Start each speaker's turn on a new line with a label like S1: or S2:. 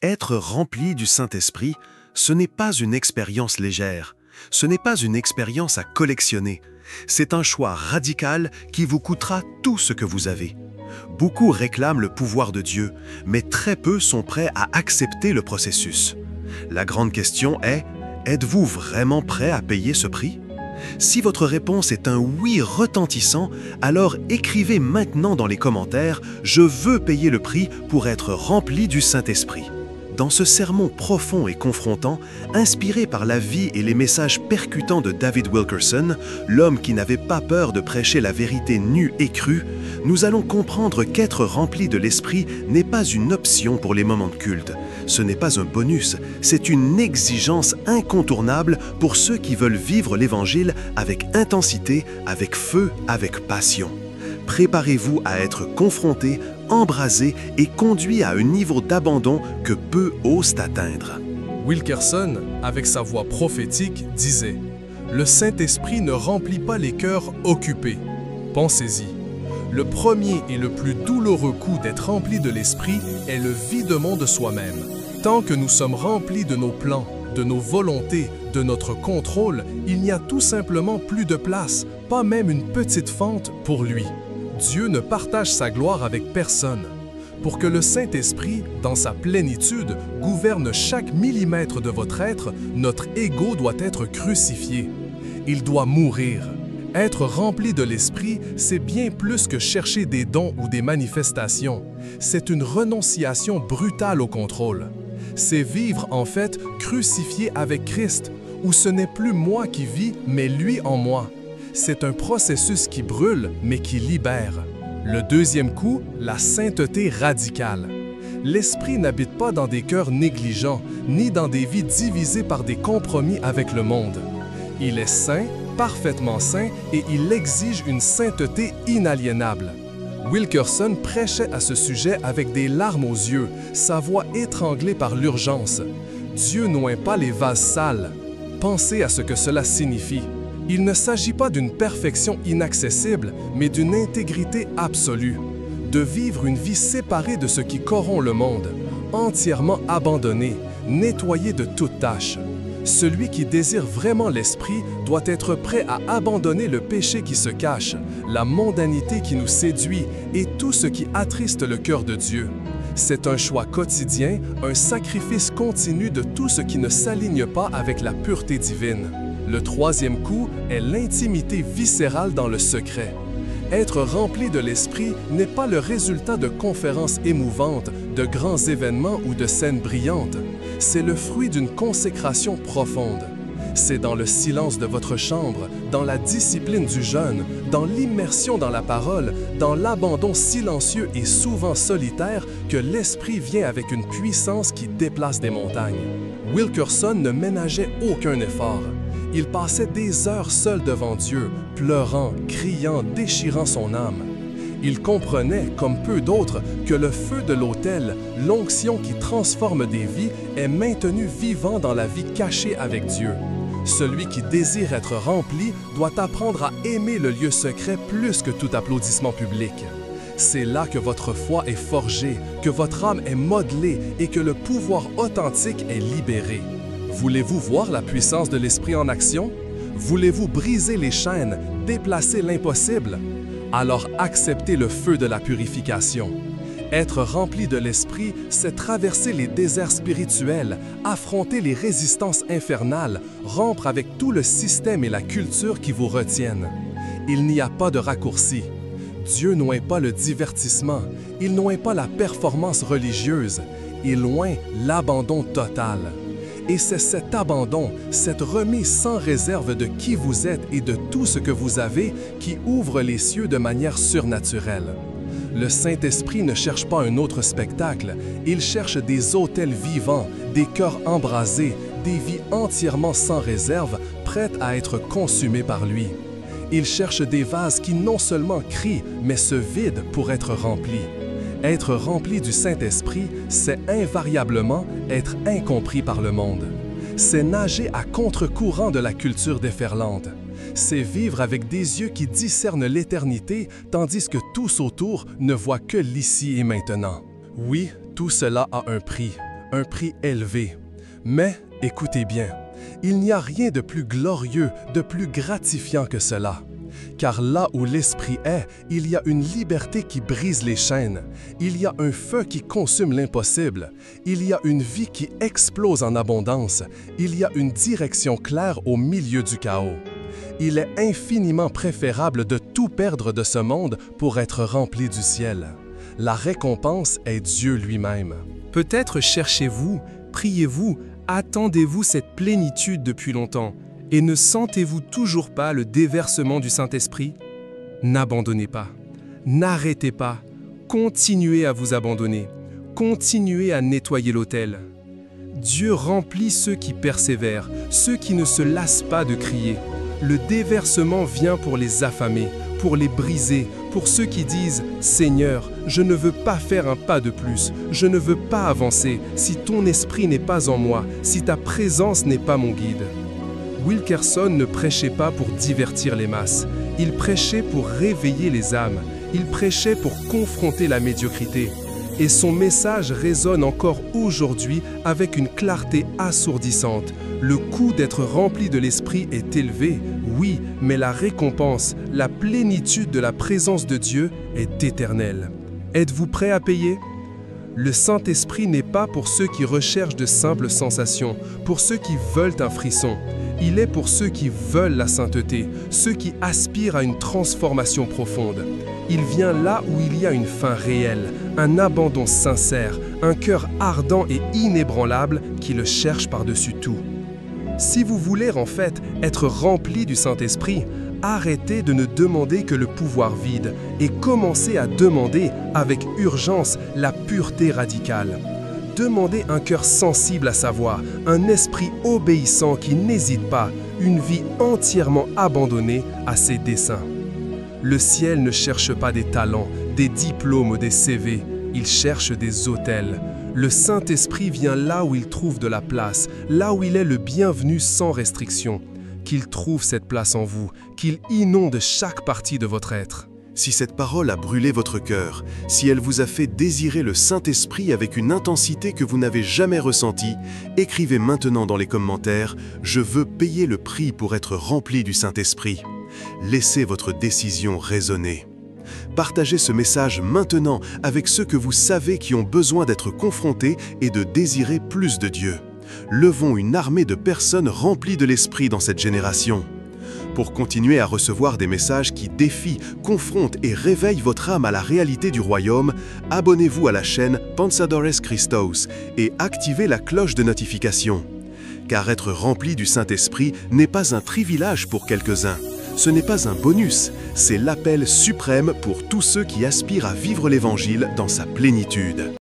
S1: Être rempli du Saint-Esprit, ce n'est pas une expérience légère, ce n'est pas une expérience à collectionner, c'est un choix radical qui vous coûtera tout ce que vous avez. Beaucoup réclament le pouvoir de Dieu, mais très peu sont prêts à accepter le processus. La grande question est, êtes-vous vraiment prêt à payer ce prix? Si votre réponse est un oui retentissant, alors écrivez maintenant dans les commentaires « Je veux payer le prix pour être rempli du Saint-Esprit ». Dans ce sermon profond et confrontant, inspiré par la vie et les messages percutants de David Wilkerson, l'homme qui n'avait pas peur de prêcher la vérité nue et crue, nous allons comprendre qu'être rempli de l'Esprit n'est pas une option pour les moments de culte. Ce n'est pas un bonus, c'est une exigence incontournable pour ceux qui veulent vivre l'Évangile avec intensité, avec feu, avec passion. Préparez-vous à être confronté, embrasé et conduit à un niveau d'abandon que peu osent atteindre.
S2: Wilkerson, avec sa voix prophétique, disait « Le Saint-Esprit ne remplit pas les cœurs occupés. » Pensez-y. Le premier et le plus douloureux coup d'être rempli de l'Esprit est le videment de soi-même. Tant que nous sommes remplis de nos plans, de nos volontés, de notre contrôle, il n'y a tout simplement plus de place, pas même une petite fente pour lui. Dieu ne partage sa gloire avec personne. Pour que le Saint-Esprit, dans sa plénitude, gouverne chaque millimètre de votre être, notre ego doit être crucifié. Il doit mourir. Être rempli de l'Esprit, c'est bien plus que chercher des dons ou des manifestations. C'est une renonciation brutale au contrôle. C'est vivre, en fait, crucifié avec Christ, où ce n'est plus moi qui vis, mais lui en moi. C'est un processus qui brûle, mais qui libère. Le deuxième coup, la sainteté radicale. L'Esprit n'habite pas dans des cœurs négligents, ni dans des vies divisées par des compromis avec le monde. Il est saint, parfaitement saint, et il exige une sainteté inaliénable. Wilkerson prêchait à ce sujet avec des larmes aux yeux, sa voix étranglée par l'urgence. Dieu n'oint pas les vases sales. Pensez à ce que cela signifie. Il ne s'agit pas d'une perfection inaccessible, mais d'une intégrité absolue. De vivre une vie séparée de ce qui corrompt le monde, entièrement abandonné, nettoyé de toute tâche. Celui qui désire vraiment l'Esprit doit être prêt à abandonner le péché qui se cache, la mondanité qui nous séduit et tout ce qui attriste le cœur de Dieu. C'est un choix quotidien, un sacrifice continu de tout ce qui ne s'aligne pas avec la pureté divine. Le troisième coup est l'intimité viscérale dans le secret. Être rempli de l'Esprit n'est pas le résultat de conférences émouvantes, de grands événements ou de scènes brillantes. C'est le fruit d'une consécration profonde. C'est dans le silence de votre chambre, dans la discipline du jeûne, dans l'immersion dans la parole, dans l'abandon silencieux et souvent solitaire que l'Esprit vient avec une puissance qui déplace des montagnes. Wilkerson ne ménageait aucun effort. Il passait des heures seul devant Dieu, pleurant, criant, déchirant son âme. Il comprenait, comme peu d'autres, que le feu de l'autel, l'onction qui transforme des vies, est maintenu vivant dans la vie cachée avec Dieu. Celui qui désire être rempli doit apprendre à aimer le lieu secret plus que tout applaudissement public. C'est là que votre foi est forgée, que votre âme est modelée et que le pouvoir authentique est libéré. Voulez-vous voir la puissance de l'Esprit en action? Voulez-vous briser les chaînes, déplacer l'impossible? Alors acceptez le feu de la purification. Être rempli de l'Esprit, c'est traverser les déserts spirituels, affronter les résistances infernales, rompre avec tout le système et la culture qui vous retiennent. Il n'y a pas de raccourci. Dieu n'oint pas le divertissement, il n'oint pas la performance religieuse, il oint l'abandon total. Et c'est cet abandon, cette remise sans réserve de qui vous êtes et de tout ce que vous avez qui ouvre les cieux de manière surnaturelle. Le Saint-Esprit ne cherche pas un autre spectacle, il cherche des autels vivants, des cœurs embrasés, des vies entièrement sans réserve, prêtes à être consumées par lui. Il cherche des vases qui non seulement crient, mais se vident pour être remplis. Être rempli du Saint-Esprit, c'est invariablement être incompris par le monde. C'est nager à contre-courant de la culture déferlante. C'est vivre avec des yeux qui discernent l'éternité, tandis que tous autour ne voient que l'ici et maintenant. Oui, tout cela a un prix. un prix élevé. Mais, écoutez bien, il n'y a rien de plus glorieux, de plus gratifiant que cela. Car là où l'Esprit est, il y a une liberté qui brise les chaînes. Il y a un feu qui consume l'impossible. Il y a une vie qui explose en abondance. Il y a une direction claire au milieu du chaos. Il est infiniment préférable de tout perdre de ce monde pour être rempli du ciel. La récompense est Dieu lui-même.
S3: Peut-être cherchez-vous, priez-vous, attendez-vous cette plénitude depuis longtemps, et ne sentez-vous toujours pas le déversement du Saint-Esprit? N'abandonnez pas, n'arrêtez pas, continuez à vous abandonner, continuez à nettoyer l'autel. Dieu remplit ceux qui persévèrent, ceux qui ne se lassent pas de crier. Le déversement vient pour les affamés, pour les briser, pour ceux qui disent « Seigneur, je ne veux pas faire un pas de plus, je ne veux pas avancer si ton esprit n'est pas en moi, si ta présence n'est pas mon guide. » Wilkerson ne prêchait pas pour divertir les masses, il prêchait pour réveiller les âmes, il prêchait pour confronter la médiocrité. Et son message résonne encore aujourd'hui avec une clarté assourdissante. Le coût d'être rempli de l'Esprit est élevé, oui, mais la récompense, la plénitude de la présence de Dieu est éternelle. Êtes-vous prêt à payer? Le Saint-Esprit n'est pas pour ceux qui recherchent de simples sensations, pour ceux qui veulent un frisson. Il est pour ceux qui veulent la sainteté, ceux qui aspirent à une transformation profonde. Il vient là où il y a une faim réelle, un abandon sincère, un cœur ardent et inébranlable qui le cherche par-dessus tout. Si vous voulez en fait être rempli du Saint-Esprit, arrêtez de ne demander que le pouvoir vide et commencez à demander avec urgence la pureté radicale. Demandez un cœur sensible à sa voix, un esprit obéissant qui n'hésite pas, une vie entièrement abandonnée à ses desseins. Le ciel ne cherche pas des talents, des diplômes ou des CV, il cherche des autels. Le Saint-Esprit vient là où il trouve de la place, là où il est le bienvenu sans restriction. Qu'il trouve cette place en vous, qu'il inonde chaque partie de votre être.
S1: Si cette parole a brûlé votre cœur, si elle vous a fait désirer le Saint-Esprit avec une intensité que vous n'avez jamais ressentie, écrivez maintenant dans les commentaires « Je veux payer le prix pour être rempli du Saint-Esprit ». Laissez votre décision résonner. Partagez ce message maintenant avec ceux que vous savez qui ont besoin d'être confrontés et de désirer plus de Dieu. Levons une armée de personnes remplies de l'Esprit dans cette génération. Pour continuer à recevoir des messages qui défient, confrontent et réveillent votre âme à la réalité du royaume, abonnez-vous à la chaîne Pensadores Christos et activez la cloche de notification. Car être rempli du Saint-Esprit n'est pas un privilège pour quelques-uns. Ce n'est pas un bonus, c'est l'appel suprême pour tous ceux qui aspirent à vivre l'Évangile dans sa plénitude.